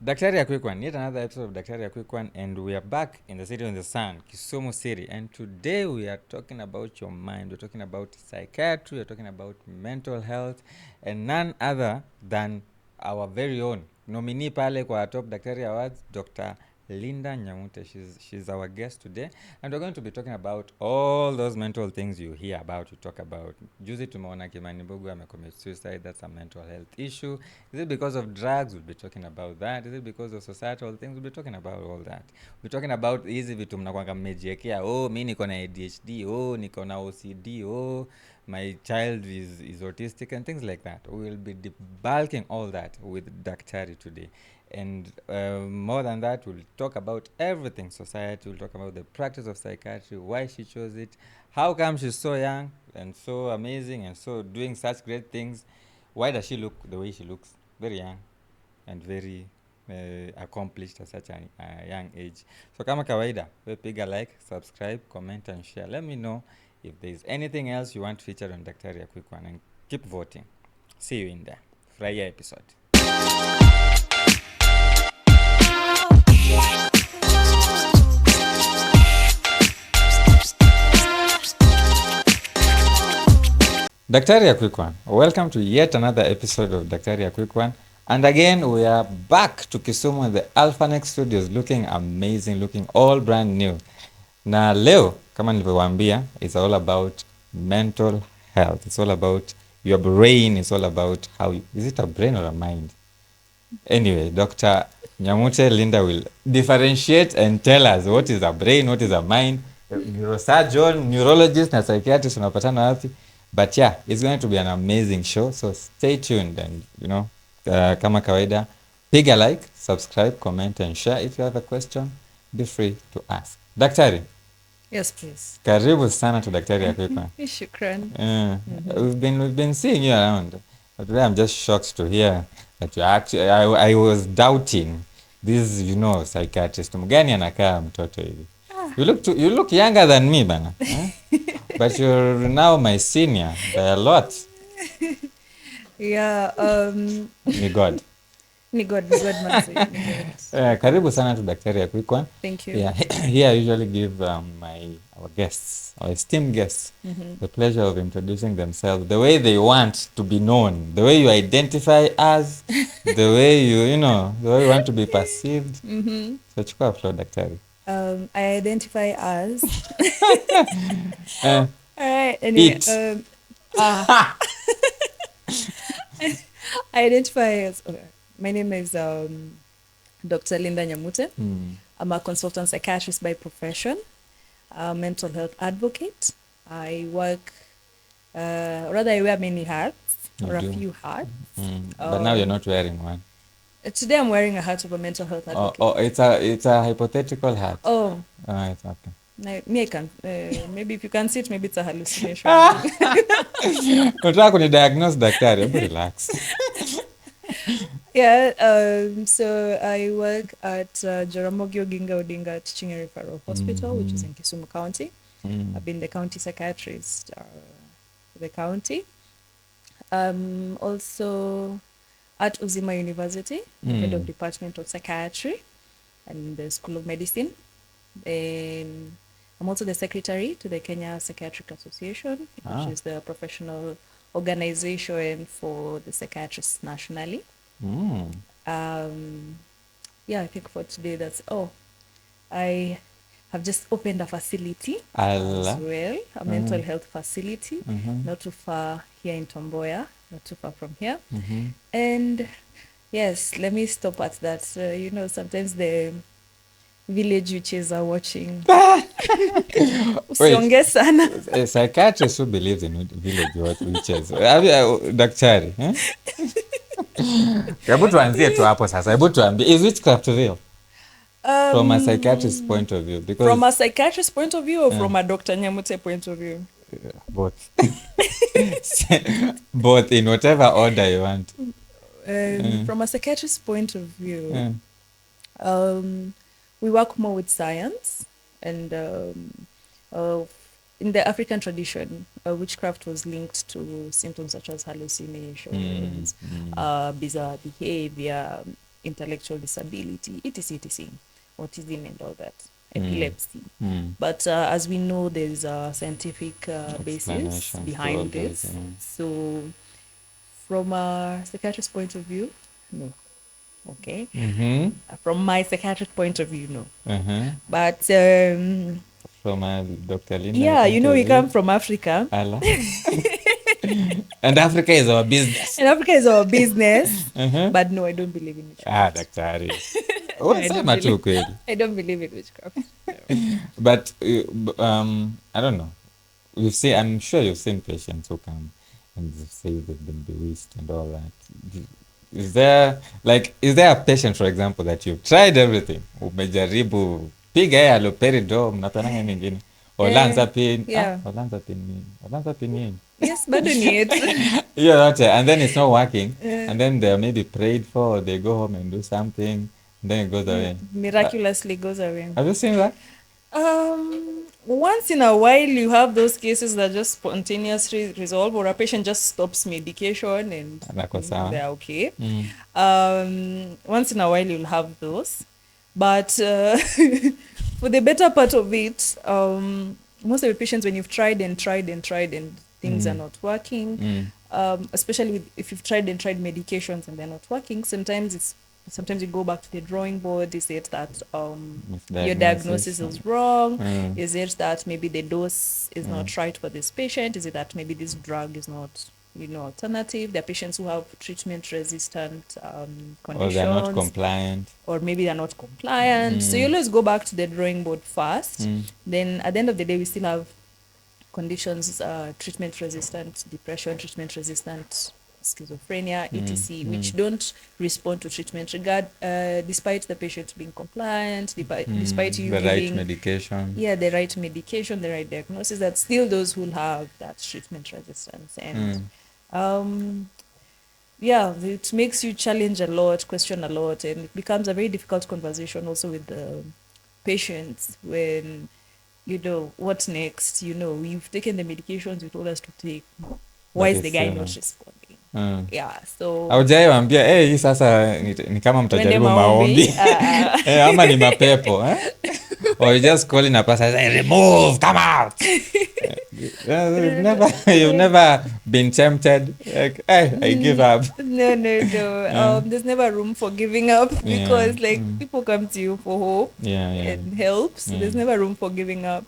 Daktari A Quick One, yet another episode of Daktari A Quick One, and we are back in the city of the sun, Kisumu City. And today we are talking about your mind. We're talking about psychiatry, we're talking about mental health, and none other than our very own nominee pale kwa top Daktari Awards, Dr. Linda Nyamute. She's our guest today, and we're going to be talking about all those mental things you hear about, you talk about. Juzi tumeona Kimani Mbogo amecommit suicide, that's a mental health issue. Is it because of drugs? We'll be talking about that. Is it because of societal things? We'll be talking about all that. We're talking about hizi vitu mnakwanga mmejiekea, oh mi niko na ADHD, oh niko na OCD, oh my child is autistic, and things like that. We will be debunking all that with Daktari today. And more than that, we'll talk about everything society. We'll talk about the practice of psychiatry, why she chose it, how come she's so young and so amazing and so doing such great things. Why does she look the way she looks? Very young and very accomplished at such a young age. So kama kawaida, we piga like, subscribe, comment and share. Let me know if there's anything else you want featured on Daktari A Quick One, and keep voting. See you in there. Furahia episode. Daktari A Quick One. Welcome to yet another episode of Daktari A Quick One. And again, we are back to Kisumu, the Alphanex Studios, looking amazing, looking all brand new. Na leo, kama nilivyowaambia, it's all about mental health. It's all about your brain. It's all about how you, is it a brain or a mind? Anyway, Dr. Nyamute Linda will differentiate and tell us what is a brain, what is a mind. Neurosurgeon, neurologist na psychiatrist unapatana wapi. But yeah, it's going to be an amazing show. So stay tuned and, you know, kama kawaida, piga like, subscribe, comment and share. If you have a question, be free to ask. Daktari. Yes, please. Karibu sana to Daktari A Quick One. Shukran. We've been seeing you around. But today I'm just shocked to hear that you actually, I was doubting this, you know, psychiatrist. Mgani anakaa mtoto hivi. You look younger than me, bana. But you're now my senior by a lot. Yeah. Ni God. Ni God, mercy. Karibu sana to Daktari A Quick One. Thank you. Yeah, here I usually give our guests, our esteemed guests, the pleasure of introducing themselves the way they want to be known, the way you identify as, the way you know, the way you want to be perceived. So chukua floor, Daktari. I identify as. All right. Anyway, I identify as. Okay. My name is Dr. Linda Nyamute. I'm a consultant psychiatrist by profession, a mental health advocate. I work, rather I wear many hats, or a few hats. But now you're not wearing one. Today I'm wearing a hat of a mental health advocate. Oh, it's a hypothetical hat. Oh. It's okay. Me, I can. Maybe if you can see it, maybe it's a hallucination. Unataka kunidiagnose, daktari, hebu relax. Yeah, so I work at Jaramogi Oginga Odinga Teaching and Referral Hospital, which is in Kisumu County. I've been the county psychiatrist for the county. Also at Uzima University, head of Department of Psychiatry and the School of Medicine. And I'm also the secretary to the Kenya Psychiatric Association, which is the professional organization for the psychiatrists nationally. Yeah, I think for today that's I have just opened a facility as well, a mental health facility, not too far here in Tomboya, not too far from here. And yes, let me stop at that. You know, sometimes the village witches are watching. Usionge sana. A psychiatrist who believes in village witches. Daktari, hebu tuanzie tu hapo sasa. Hebu tuambie, is witchcraft real? From a psychiatrist's point of view. Because from a psychiatrist's point of view or from a Dr. Nyamute point of view? Both. Both, in whatever order you want. From a psychiatrist's point of view, we work more with science, and in the African tradition, witchcraft was linked to symptoms such as hallucinations, bizarre behavior, intellectual disability, etc., autism and all that, epilepsy. But as we know, there's a scientific basis behind this. So from a psychiatrist point of view, no. Okay. From my psychiatric point of view, no. But from Dr. Linda, yeah, you know, we come from Africa. And Africa is our business. And Africa is our business. But no, I don't believe in witchcraft. Daktari. I don't believe in witchcraft. But I don't know. I'm sure you've seen patients who come and say they've been bewitched and all that. Is there a patient, for example, that you've tried everything? Umejaribu piga ya aloperido, mnapananga nyingine. Olanzapine. Olanzapine. Yes, bado ni yetu. Yeah, that's it. And then it's not working. And then they're maybe prayed for, or they go home and do something, and then it goes away. Miraculously goes away. Have you seen that? Once in a while you have those cases that just spontaneously resolve, or a patient just stops medication and they're okay. Once in a while you'll have those. But for the better part of it, most of the patients, when you've tried and things are not working, especially if you've tried medications and they're not working, sometimes you go back to the drawing board. Is it that your diagnosis is wrong? Is it that maybe the dose is not right for this patient? Is it that maybe this drug is not, alternative? There are patients who have treatment-resistant conditions. Or they're not compliant. Or maybe they're not compliant. So you always go back to the drawing board first. Then at the end of the day, we still have conditions, treatment-resistant depression, treatment-resistant schizophrenia, etc., which don't respond to treatment despite the patient being compliant, despite you the giving right medication. Yeah, the right medication, the right diagnosis. That still those who have that treatment resistance. And it makes you challenge a lot, question a lot, and it becomes a very difficult conversation also with the patients when, what next? We've taken the medications you told us to take. Why is the guy not responding? Yeah, so aujaiwambia hii sasa ni kama mtajaribu maombi ama ni mapepo or you just call in a person and say remove, come out. You've never been tempted like, I give up? No. There's never room for giving up because people come to you for hope and help, so there's never room for giving up,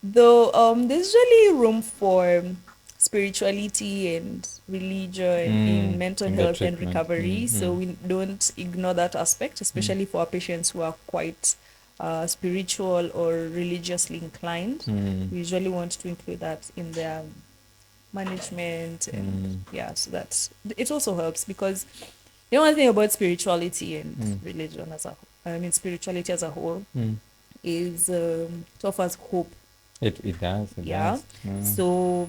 though there's really room for spirituality and religion in mental health and recovery. So we don't ignore that aspect, especially for our patients who are quite spiritual or religiously inclined. We usually want to include that in their management, and so that it also helps, because the only thing about spirituality and religion spirituality as a whole is it offers hope. It does. So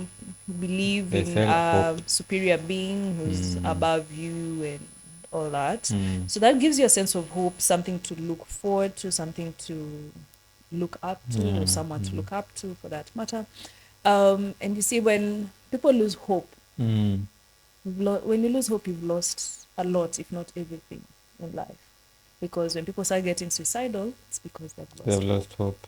believe in a superior being who's above you and all that. So that gives you a sense of hope, something to look forward to, something to look up to, or someone to look up to, for that matter. And you see, when people lose hope, when you lose hope, you've lost a lot, if not everything in life. Because when people start getting suicidal, it's because they've lost hope.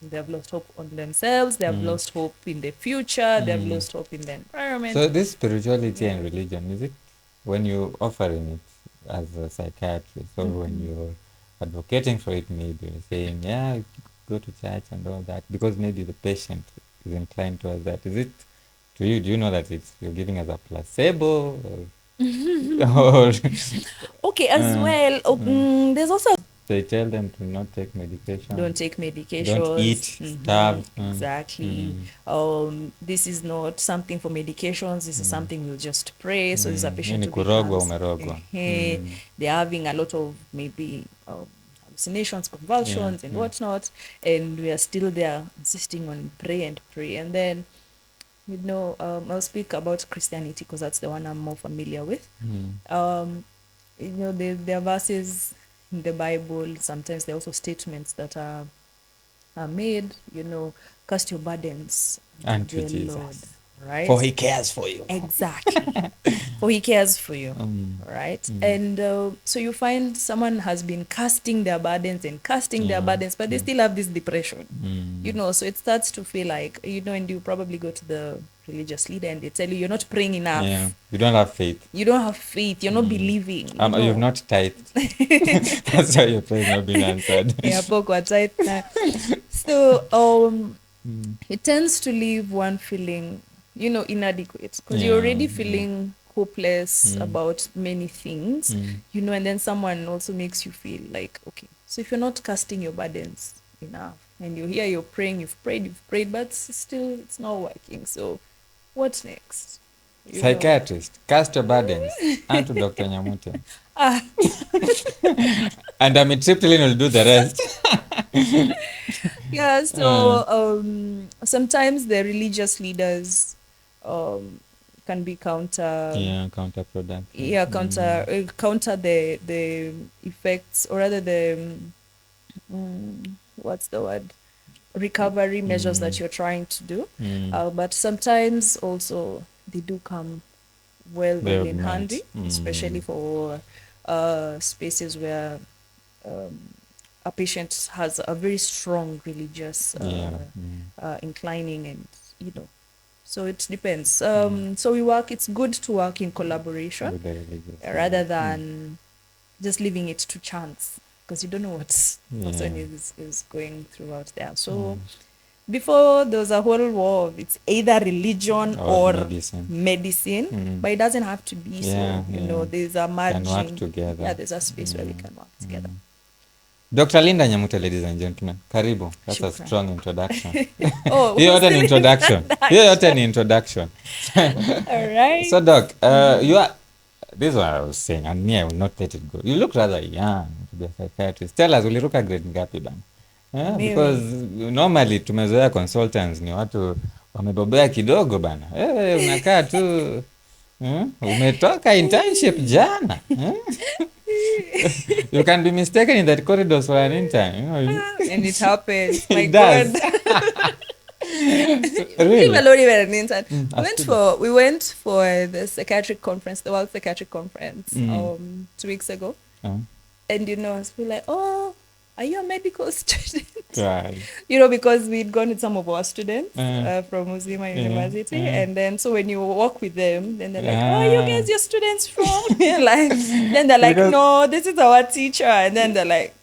They have lost hope on themselves. They have lost hope in the future. They have lost hope in the environment. So this spirituality and religion, is it when you're offering it as a psychiatrist, or when you're advocating for it, maybe you're saying, go to church and all that, because maybe the patient is inclined towards that. Is it, to you, do you know that you're giving as a placebo? Or okay, as well. There's also... They tell them to not take medication. Don't take medication. Don't eat stuff. Exactly. This is not something for medications. This is something we'll just pray. So there's a patient they're having a lot of maybe hallucinations, convulsions, and whatnot, and we are still there insisting on pray. And then, I'll speak about Christianity because that's the one I'm more familiar with. There are verses in the Bible. Sometimes there are also statements that are made, cast your burdens unto Jesus, Lord, right? for he cares for you. Exactly. or he cares for you, right? And so you find someone has been casting their burdens and casting their burdens, but they still have this depression, so it starts to feel like, and you probably go to the religious leader and they tell you, you're not praying enough. Yeah, you don't have faith. You don't have faith. You're not believing. You've not tithed. That's why your prayer not been answered. Yeah, so it tends to leave one feeling, inadequate, because you're already feeling hopeless about many things, and then someone also makes you feel like, okay, so if you're not casting your burdens enough, and you're praying, you've prayed, but still it's not working. So what's next? Psychiatrist, cast your burdens unto Dr. Nyamute. And amitriptyline will do the rest. Yeah, so sometimes the religious leaders can be counterproductive. Yeah, counter the effects, or rather the what's the word? Recovery measures that you're trying to do. But sometimes also they do come well in handy, especially for spaces where a patient has a very strong religious inclining, and so it depends. So it's good to work in collaboration rather than just leaving it to chance, because you don't know what person is going throughout there. So before, there was a whole war of it's either religion or medicine, but it doesn't have to be so. There's a margin. Can work together. Yeah, there's a space where we can work together. Dr. Linda Nyamute, ladies and gentlemen. Karibu. That's a strong introduction. Hiyo yote ni introduction. Hiyo yote ni introduction. All right. So, Doc, you are... This is what I was saying, and me, I will not let it go. You look rather young to be a psychiatrist. Tell us, uliruka grade ngapi bana? Because normally tumezoea consultants ni watu wamebobea kidogo bana. Unakaa tu umetoka internship jana. You can be mistaken in that corridors for an intern. And it happens. My God. Really? Not even an intern. We went for the psychiatric conference, the World Psychiatric Conference, 2 weeks ago. And we're like, oh, are you a medical student? Right. Because we'd gone with some of our students from Uzima University. And then, so when you walk with them, then they're like, oh, you guys, your students from? Then they're like, no, this is our teacher. And then they're like,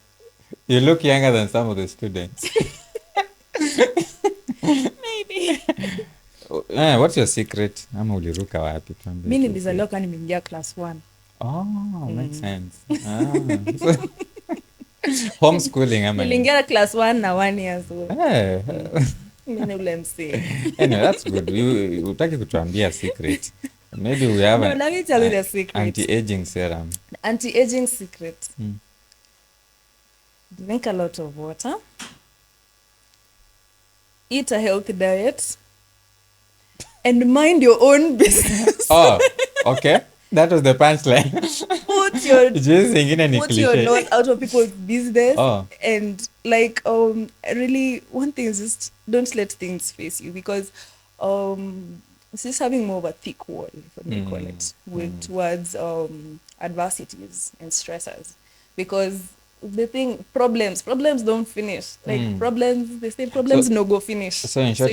you look younger than some of the students. Maybe. What's your secret? Ama uliruka wapi? Mimi nilizaliwa kama nimeingia class 1. Oh, makes sense. Homeschooling ama. Niliingia class 1 na 1 years old. Mimi ule MC. Anyway, that's good. Utaki kutuambia secret. Maybe we have let me tell you the secret. Anti-aging serum. Anti-aging secret. Drink a lot of water. Eat a healthy diet. And mind your own business. Oh, okay. That was the punchline. Put your nose out of people's business. And really, one thing is just don't let things face you, because it's just having more of a thick wall, if I may call it, towards adversities and stressors. Because the thing, problems don't finish. They say problems no go finish. So in short,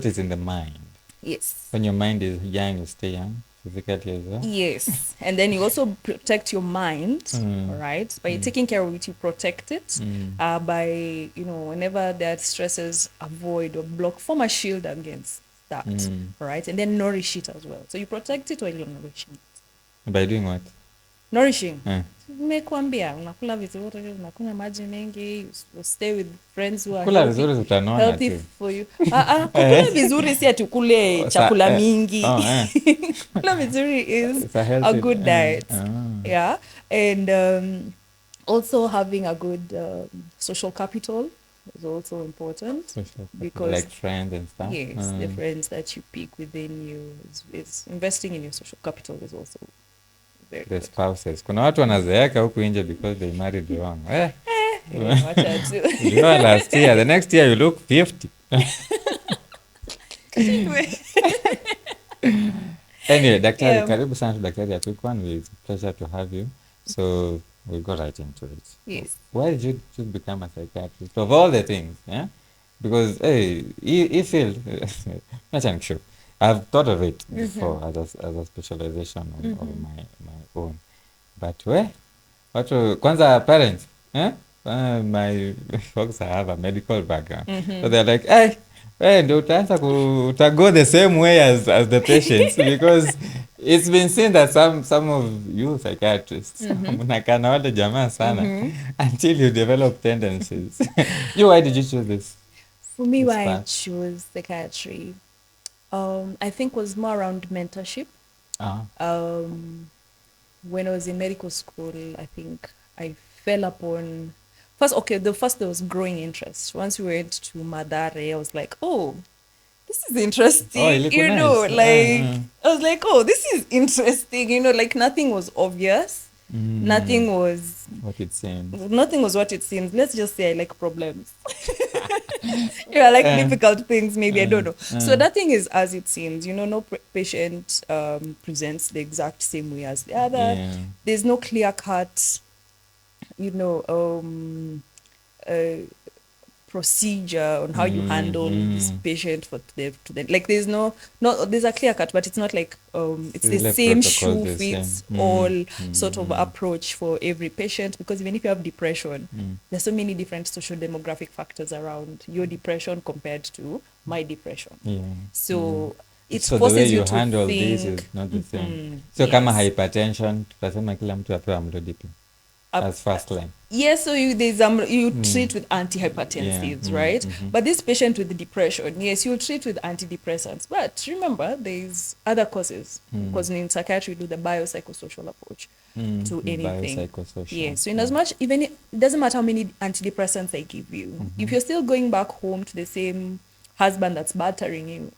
it's in the mind. Yes. When your mind is young, you stay young. Physically as well. Yes. And then you also protect your mind, right? By taking care of it, you protect it. By, whenever there are stresses, avoid or block, form a shield against that, right? And then nourish it as well. So you protect it while you're nourishing it. By doing what? Nourishing. Nimekuambia, unakula vizuri, unakunywa maji mengi, you stay with friends who are kula vizuri utanona healthy for you. Kula vizuri si atukule chakula mingi. Kula vizuri is a good diet. Yeah. And also having a good social capital is also important. Because like friends and stuff. Yes, the friends that you pick within you is investing in your social capital is also the spouses. Kuna watu wanazeeka huku nje because they married wrong. You know, last year, the next year you look 50. Anyway, Daktari, karibu sana to Daktari A Quick One. It's a pleasure to have you. So we'll go right into it. Yes. Why did you choose become a psychiatrist of all the things? Yeah, because hey, he feel not sure. I've thought of it before as a specialization of my own, but kwanza parents, my folks have a medical background, so they're like, hey, ndio utaanza go the same way as the patients because it's been seen that some of you psychiatrists mnakaa na wale jamaa sana until you develop tendencies. Why did you choose this? For me, why I chose psychiatry, I think was more around mentorship. When I was in medical school, I think I fell upon the first there was growing interest. Once we went to Madare, I was like, oh, this is interesting. Oh, nice. I was like, oh, this is interesting. Like nothing was obvious. Nothing was what it seems. Nothing was what it seems. Let's just say I like problems. I like difficult things, maybe, I don't know. So nothing is as it seems. No patient presents the exact same way as the other. Yeah. There's no clear cut, procedure on how you handle this patient to them. Like there's there's a clear cut, but it's not like it's the same shoe fits all sort of approach for every patient, because even if you have depression, there's so many different social demographic factors around your depression compared to my depression. So it so forces the way you to handle think, this is not the same. So kama hypertension tutasema kila mtu apewe amlodipine as first line. Yes, so you treat with antihypertensives, right? But this patient with depression, yes, you treat with antidepressants. But remember, there's other causes, because in psychiatry we do the biopsychosocial approach to anything. Biopsychosocial. Yes, so in as much, even it doesn't matter how many antidepressants I give you, if you're still going back home to the same husband that's battering you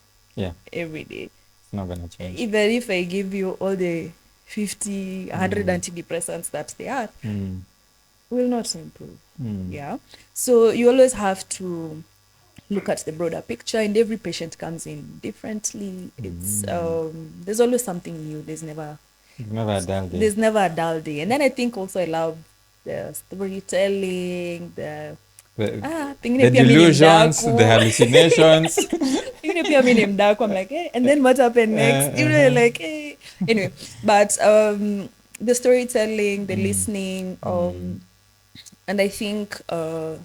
every day, it's not gonna change. Even if I give you all the 50, 100 antidepressants that they are, will not improve. Yeah. So you always have to look at the broader picture, and every patient comes in differently. It's there's always something new. There's never a dull day. There's never a dull day. And then I think also I love the storytelling, the delusions, the hallucinations. Even if you're in dark, I'm like, hey, and then what happened next? Like, hey. Anyway, but the storytelling, the listening, and I think I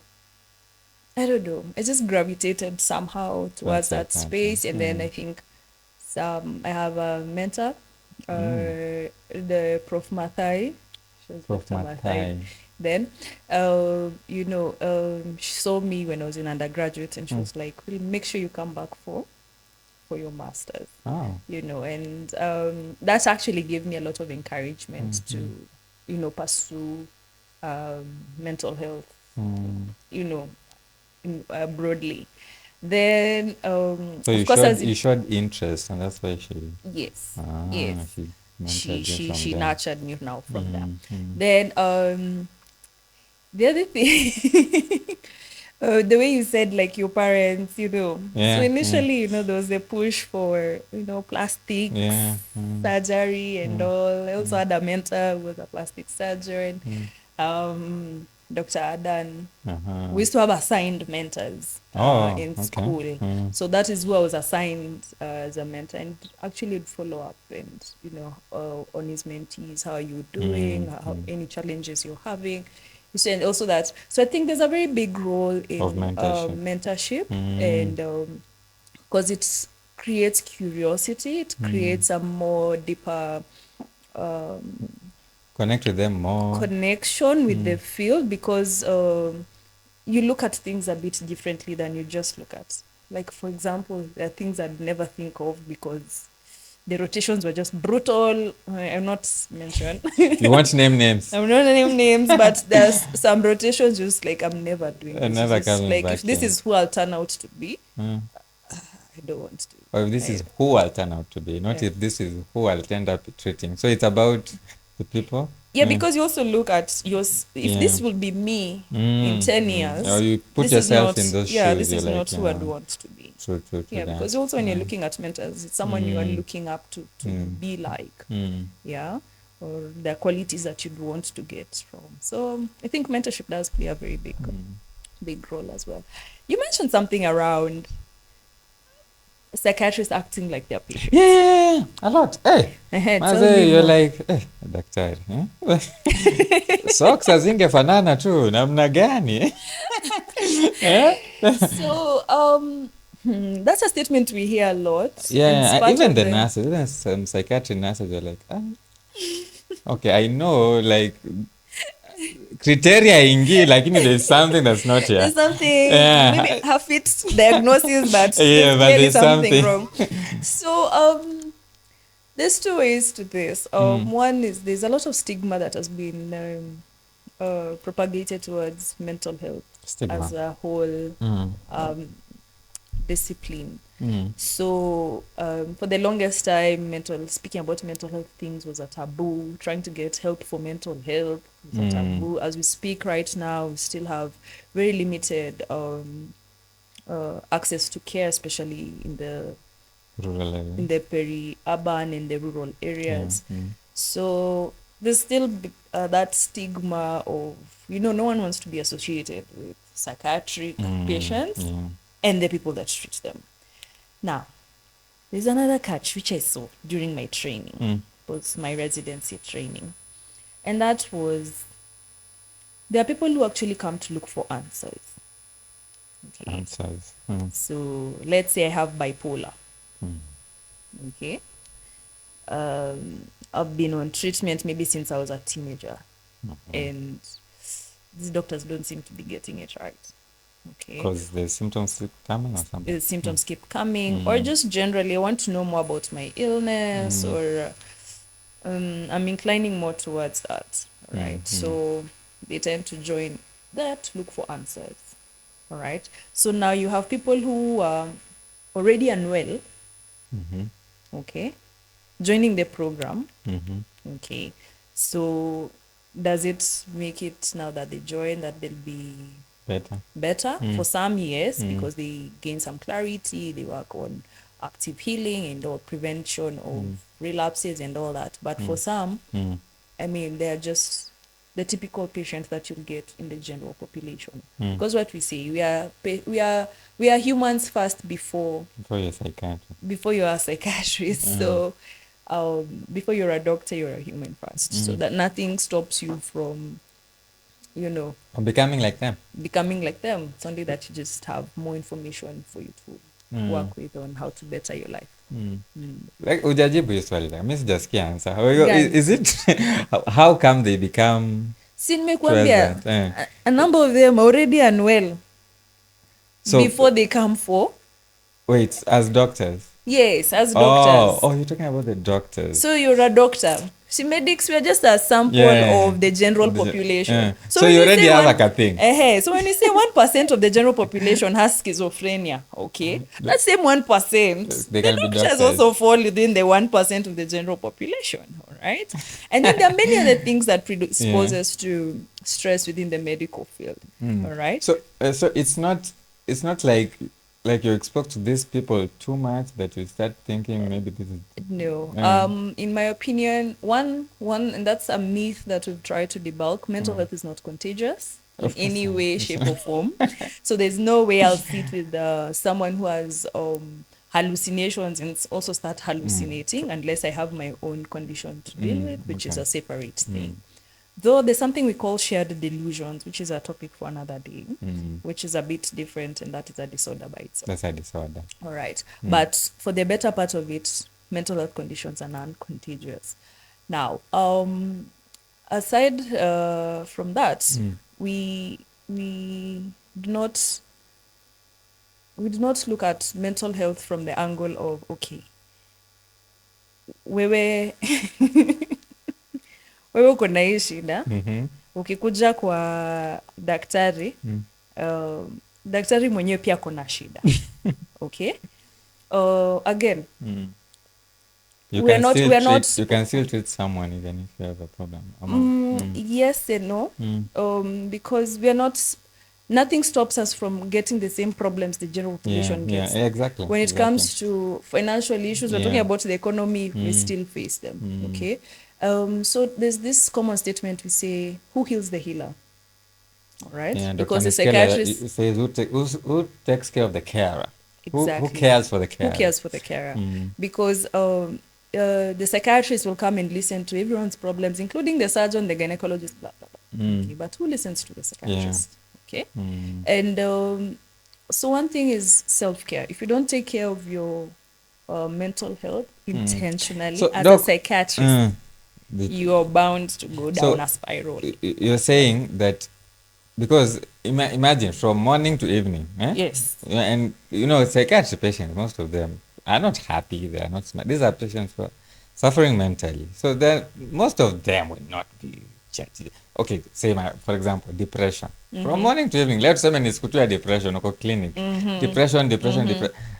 don't know, I just gravitated somehow towards that space. And then I think I have a mentor, the Prof. Mathai. She was Dr. Mathai. Then, she saw me when I was in undergraduate, and she was like, "Well, make sure you come back for your master's." And that actually gave me a lot of encouragement to, pursue mental health, broadly. Then, so of course, you showed interest, and that's why she. Yes. She She nurtured me now from there. Then, the other thing, the way you said, like, your parents, so initially, there was a push for, plastic surgery and all. I also had a mentor who was a plastic surgeon, Dr. Adan. We used to have assigned mentors in school. So that is who I was assigned as a mentor, and actually would follow up and, on his mentees, how are you doing, how any challenges you're having. And also that, so I think there's a very big role in mentorship, and because it creates curiosity, it creates a more deeper connect with them more connection with the field, because you look at things a bit differently than you just look at. Like, for example, there are things I'd never think of because the rotations were just brutal. I'm not mentioned. You won't name names. I'm not name names, but there's some rotations just like I'm never doing this. Never coming like back. If this is who I'll turn out to be, I don't want to. Or if this is who I'll turn out to be, not if this is who I'll end up treating. So it's about the people. Yeah, because you also look at if this will be me in 10 years. Or you put this yourself is not, in those yeah, shoes. this is You're not like, who I'd want to be. True, Yeah, because also when you're looking at mentors, it's someone you are looking up to be like. Yeah, or the qualities that you'd want to get from. So I think mentorship does play a very big role as well. You mentioned something around psychiatrists acting like their patients. Yeah, a lot. Hey, you're like, daktari. Socks hazingefanana tu, namna gani? So, that's a statement we hear a lot. Yeah, even the nurses, even some psychiatry nurses are like, okay, I know, like, criteria ingi, like, there's something that's not here. There's something, maybe half-fit diagnosis, but there's something wrong. So, there's two ways to this. One is there's a lot of stigma that has been propagated towards mental health as a whole discipline. So for the longest time, speaking about mental health things was a taboo. Trying to get help for mental health was a taboo. As we speak right now, we still have very limited access to care, especially in the rural areas, in the peri-urban and the rural areas. So there's still that stigma of, no one wants to be associated with psychiatric patients and the people that treat them. Now, there's another catch which I saw during my training, was my residency training. And that was, there are people who actually come to look for answers. Okay. Answers. So let's say I have bipolar. Okay. I've been on treatment maybe since I was a teenager. And these doctors don't seem to be getting it right. Okay. Because the symptoms keep coming or something? The symptoms keep coming, or just generally I want to know more about my illness, or I'm inclining more towards that, right? So they tend to join that, look for answers, all right? So now you have people who are already unwell, okay, joining the program, okay. So does it make it now that they join that they'll be better? For some, yes, because they gain some clarity, they work on active healing and or prevention of relapses and all that. But for some, I mean, they're just the typical patients that you'll get in the general population. Because what we say, we are humans first before you're a psychiatrist. Before you're a psychiatrist. So before you're a doctor, you're a human first. So that nothing stops you from, becoming like them. It's only that you just have more information for you to work with on how to better your life. Like ujajibu hiyo swali la mimi sijasikia answer. Is it how come they become a number of them already unwell before they come for as doctors? Yes, as doctors. Oh, you're talking about the doctors. So you're a doctor. See, medics, we are just a sample of the general population. So you already have like a thing. So when you say 1% of the general population has schizophrenia, okay, that same 1%, the doctors also fall within the 1% of the general population, all right? And then there are many other things that predispose us to stress within the medical field, all right? So it's not like you expose to these people too much that you start thinking maybe this is in my opinion, one and that's a myth that we've tried to debunk. Mental health is not contagious in any way, shape or form. So there's no way I'll sit with someone who has hallucinations and also start hallucinating unless I have my own condition to deal with, which is a separate thing. Though there's something we call shared delusions, which is a topic for another day, which is a bit different, and that is a disorder by itself. That's a disorder. All right. But for the better part of it, mental health conditions are non-contagious. Now, aside from that, we do not look at mental health from the angle of, okay, wewe uko na hii shida, ukikuja kwa daktari, daktari mwenyewe pia kuna shida. Okay? Again, You can still treat someone even if you have a problem. Yes and no. Because we are not, nothing stops us from getting the same problems the general population gets. Yeah, exactly. When it comes to financial issues, we're talking about the economy, we still face them. Okay. So there's this common statement we say, who heals the healer? All right. Yeah, because the psychiatrist says who takes care of the carer? Exactly. Who cares for the carer? Who cares for the carer? Because the psychiatrist will come and listen to everyone's problems, including the surgeon, the gynecologist, blah, blah, blah. Okay, but who listens to the psychiatrist? Okay. And so one thing is self-care. If you don't take care of your mental health intentionally as a psychiatrist, you're bound to go down a spiral. You're saying that because imagine from morning to evening, Yes. And psychiatry patients, most of them are not happy, they are not smart. These are patients who are suffering mentally, so then most of them will not be chatty. Okay, say for example, depression. From morning to evening, let's say it's depression or clinic. Depression,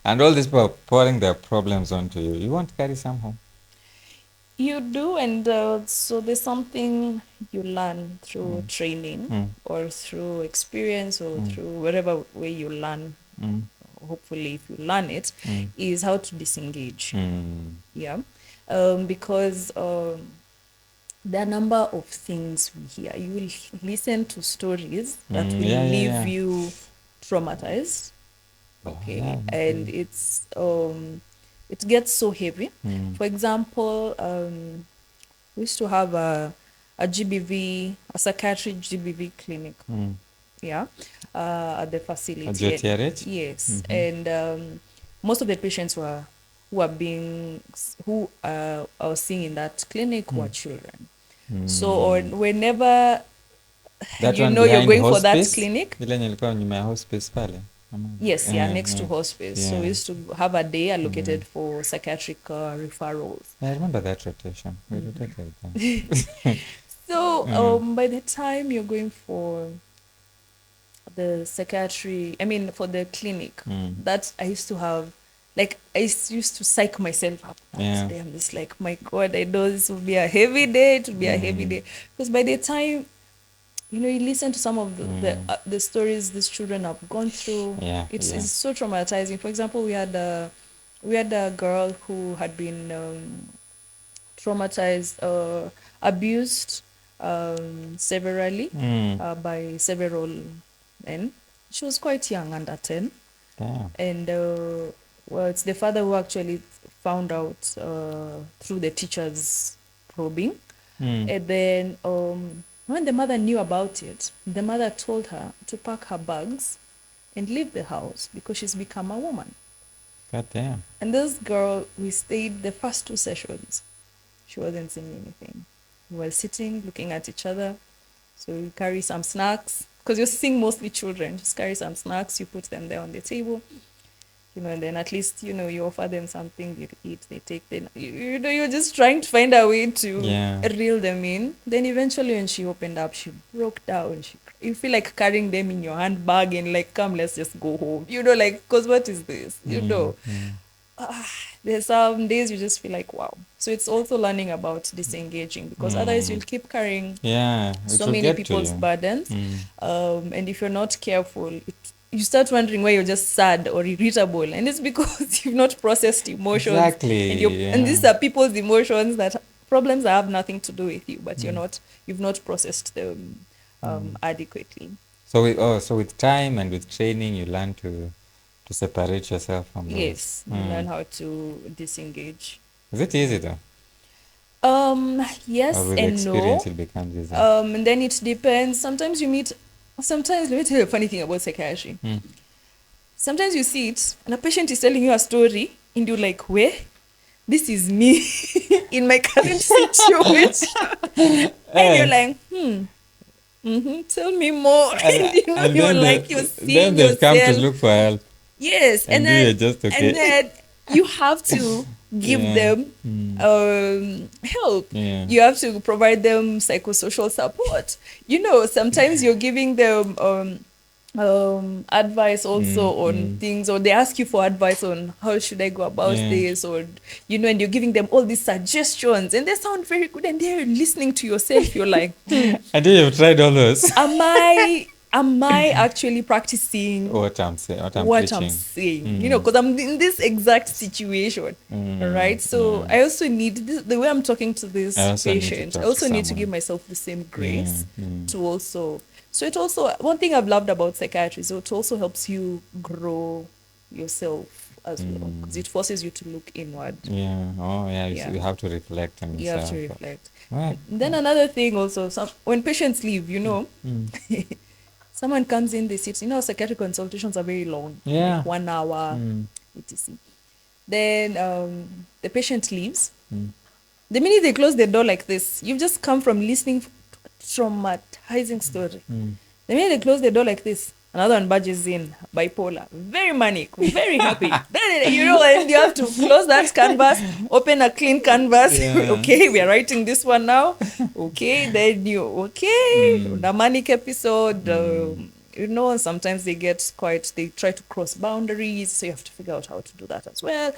and all these people are pouring their problems onto you. You won't carry some home. You do, and so there's something you learn through training or through experience or through whatever way you learn. Hopefully, if you learn it, is how to disengage. Yeah, because there are a number of things we hear. You will listen to stories that will leave you traumatized. Okay, and it's it gets so heavy. For example, we used to have a GBV, a psychiatry GBV clinic. At the facility. Yes, and most of the patients who I was seeing in that clinic were children. So whenever you're going for that clinic. Yes, next to hospice. So we used to have a day allocated for psychiatric referrals. I remember that rotation. We rotated them. So by the time you're going for the psychiatry, for the clinic, that I used to have, like, I used to psych myself up. Day. I'm just like, my God, I know this will be a heavy day. It will be a heavy day. Because by the time you listen to some of the stories these children have gone through. It's so traumatizing. For example, we had a girl who had been traumatized, abused severally by several men. She was quite young, under 10. And it's the father who actually found out through the teacher's probing. And then when the mother knew about it, the mother told her to pack her bags and leave the house because she's become a woman. God damn. And this girl, we stayed the first 2 sessions. She wasn't saying anything. We were sitting, looking at each other. So you carry some snacks, because you're seeing mostly children. Just carry some snacks, you put them there on the table. And then at least, you offer them something, you eat, they take them. You're just trying to find a way to reel them in. Then eventually when she opened up, she broke down. You feel like carrying them in your handbag and like, come, let's just go home. Because what is this? There's some days you just feel like, wow. So it's also learning about disengaging, because otherwise you'll keep carrying so many people's burdens. And if you're not careful, you start wondering why you're just sad or irritable, and it's because you've not processed emotions. Exactly. And these are people's emotions, that problems that have nothing to do with you, but you've not processed them adequately. So with time and with training, you learn to separate yourself from those. Yes, you learn how to disengage. Is it easy though? Yes or with and experience no. It becomes easy. And then it depends. Sometimes let me tell you a funny thing about psychiatry. Sometimes you see it and a patient is telling you a story and you're like, where? This is me in my current situation. And you're like, tell me more. And you're like, you're seeing then they've yourself. come to look for help. Yes, and then you're just okay. And then you have to give them help. You have to provide them psychosocial support. Sometimes you're giving them advice also on things, or they ask you for advice on how should I go about this, or and you're giving them all these suggestions and they sound very good and they're listening to yourself. You're like, I think you've tried all those. am I actually practicing what I'm saying? What I'm saying, because I'm in this exact situation, right? So I also need the way I'm talking to this patient. I also need to give myself the same grace to also. So it also, one thing I've loved about psychiatry is it also helps you grow yourself as well, because it forces you to look inward. You have to reflect on yourself. You have to reflect. Right. Then another thing also, when patients leave, someone comes in, they sit, psychiatric consultations are very long, like 1 hour, etc. Then the patient leaves. The minute they close the door like this, you've just come from listening to a traumatizing story. The minute they close the door like this, another one barges in, bipolar, very manic, very happy. And you have to close that canvas, open a clean canvas. Okay, we are writing this one now. Okay, then the manic episode. Sometimes they try to cross boundaries, so you have to figure out how to do that as well.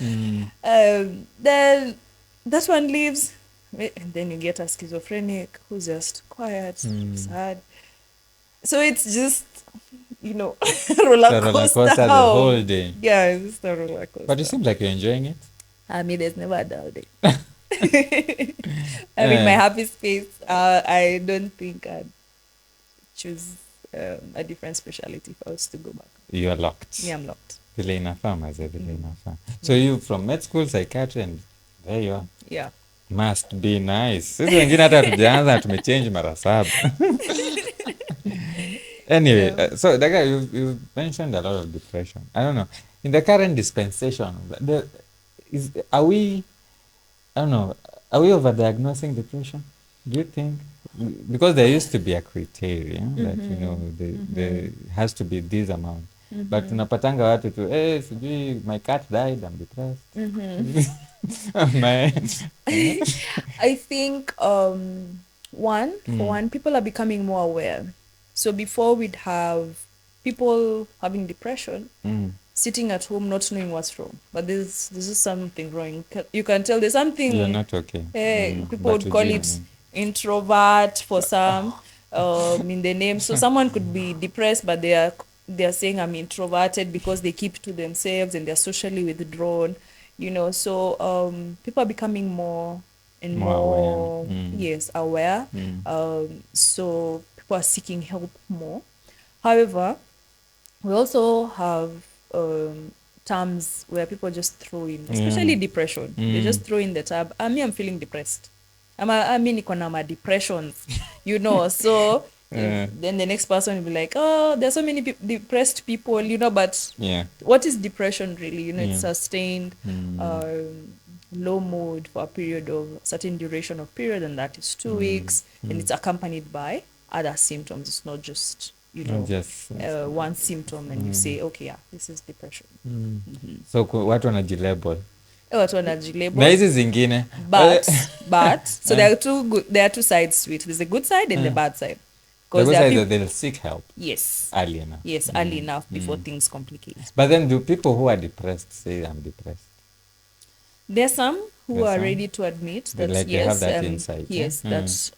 Then that one leaves, and then you get a schizophrenic who's just quiet, sad. So it's just, roller coaster the whole day. Yeah, it's just a roller coaster. But it seems like you're enjoying it. I mean, there's never a dull day. I'm in my happy space. I don't think I'd choose a different specialty if I was to go back. You're locked. Yeah, I'm locked. So you from med school, psychiatry, and there you are. Yeah. Must be nice. Sisi wengine hata tujaanza tumechange mara 7. Anyway, so Daga, you mentioned a lot of depression. I don't know. In the current dispensation, are we overdiagnosing depression? Do you think? Because there used to be a criteria that there has to be this amount. But tunapatanga watu tu, sijui my cat died, I'm depressed. I think for one, people are becoming more aware. So before we'd have people having depression, sitting at home not knowing what's wrong, but this is something wrong. You can tell there's something. You're not okay. People would call it introvert for some in the name. So someone could be depressed, but they are saying I'm introverted because they keep to themselves and they're socially withdrawn. So people are becoming more and more aware. So people are seeking help more. However, we also have terms where people just throw in, especially depression. They just throw in the tab, I'm feeling depressed. Niko na my depressions, so then the next person will be like, there's so many depressed people, but what is depression really? It's sustained low mood for a period of certain duration of period, and that is 2 weeks, and it's accompanied by other symptoms. It's not just one symptom and you say, okay, this is depression. So watu wanajilabel na hizi zingine but so there are two sides to it. There's a good side and the bad side. The good side is that they'll seek help early enough. Early enough before things complicate. But then do people who are depressed say I'm depressed? There's some who are ready to admit that they have that insight. That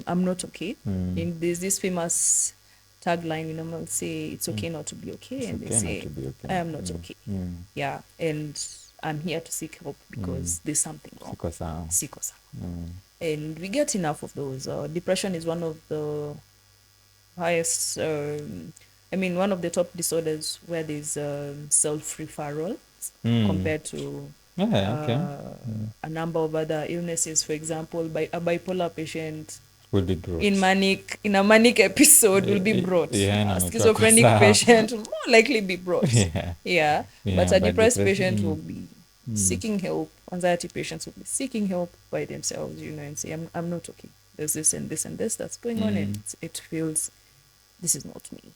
I'm not okay. And there's this famous tagline, I'll say it's okay not to be okay, and they say I am not okay. And I'm here to seek help because there's something wrong. Siko. And we get enough of those. Depression is one of the highest, one of the top disorders where there's self-referral compared to a number of other illnesses. For example, a bipolar patient will be brought. In a manic episode will be brought. A schizophrenic patient will more likely be brought. But a depressed patient will be seeking help. Anxiety patients will be seeking help by themselves, and say, I'm not okay. There's this and this and this that's going on, and it feels this is not me.